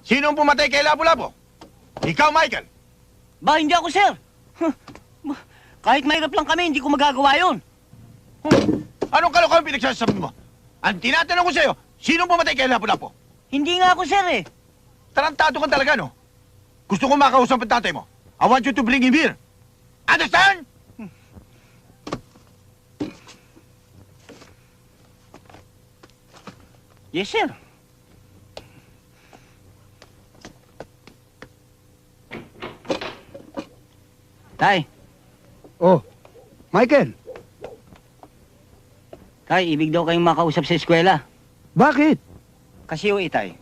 Sino ang pumatay kay Lapu-Lapu? Ikaw, Michael. Ba, hindi ako, sir. Kahit mahirap lang kami, hindi ko magagawa yun. Anong kalokohan pinagsasabi mo? Ang tinatanong ko sa'yo, sino ang pumatay kay Lapu-Lapu? Hindi nga ako, sir, eh. Tarantado ka talaga, no? Gusto ko makausap ang tatay mo. I want you to bring him here. Understand? Yes, sir. Tay, Oh, Michael, tay, ibig daw kayong makausap sa eskwela. bakit? Kasi o itay,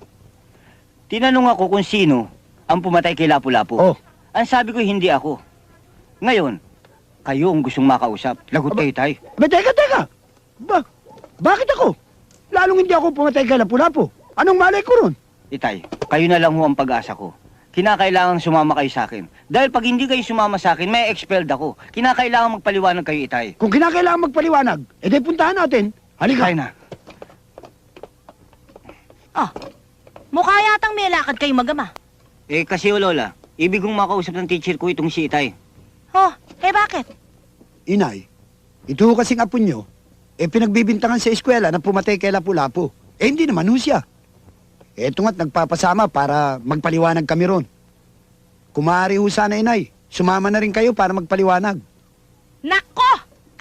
tinanong ako kung sino ang pumatay kay Lapu-Lapu. Oh. Ang sabi ko, hindi ako. Ngayon, kayo ang gustong makausap. Lagot kayo, tay. Teka! Bakit ako? Lalong hindi ako pumatay kay Lapu-Lapu. Anong malay ko ron? Itay, kayo na lang ho ang pag-asa ko. Kinakailangan sumama kayo sa akin. Dahil pag hindi kayo sumama sa akin, may expelled ako. Kinakailangan magpaliwanag kayo, itay. Kung kinakailangan magpaliwanag, edi puntahan natin. Halika. Itay na. Oh, mukha yatang may lakad kayong magama. Eh, kasi o Lola, ibig kong makausap ng teacher ko itong si itay. Oh, bakit? Inay, ito ho kasing apo nyo, pinagbibintangan sa eskwela na pumatay kay Lapu-Lapu. Hindi naman ho siya. Eto nga't nagpapasama para magpaliwanag kami ron. Kung maaari ho sana, inay, sumama na rin kayo para magpaliwanag. Nako!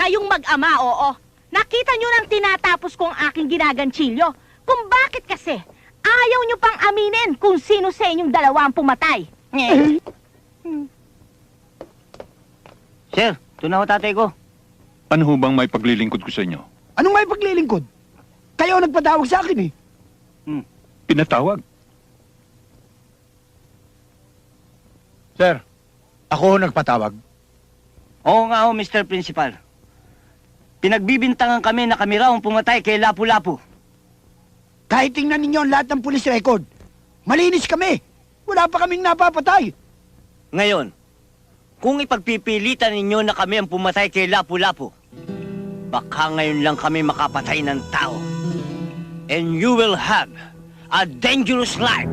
Kayong mag-ama, oo. Nakita nyo nang tinatapos ko ang aking ginaganchilyo. Kung bakit kasi, ayaw nyo pang aminin kung sino sa inyong dalawa ang pumatay. Sir, ito na ho tatay ko. Ano ho bang may paglilingkod ko sa inyo? Anong may paglilingkod? Kayo ang nagpatawag sa akin eh. Pinatawag? Sir, ako nagpatawag. Oo nga ho, Mr. Principal. Pinagbibintangan kami na kami raw ang pumatay kay Lapu-Lapu. Kahit tingnan ninyo ang lahat ng police record, malinis kami. Wala pa kaming napapatay. Ngayon, kung ipagpipilitan ninyo na kami ang pumatay kay Lapu-Lapu, baka ngayon lang kami makapatay ng tao. And you will have a dangerous life.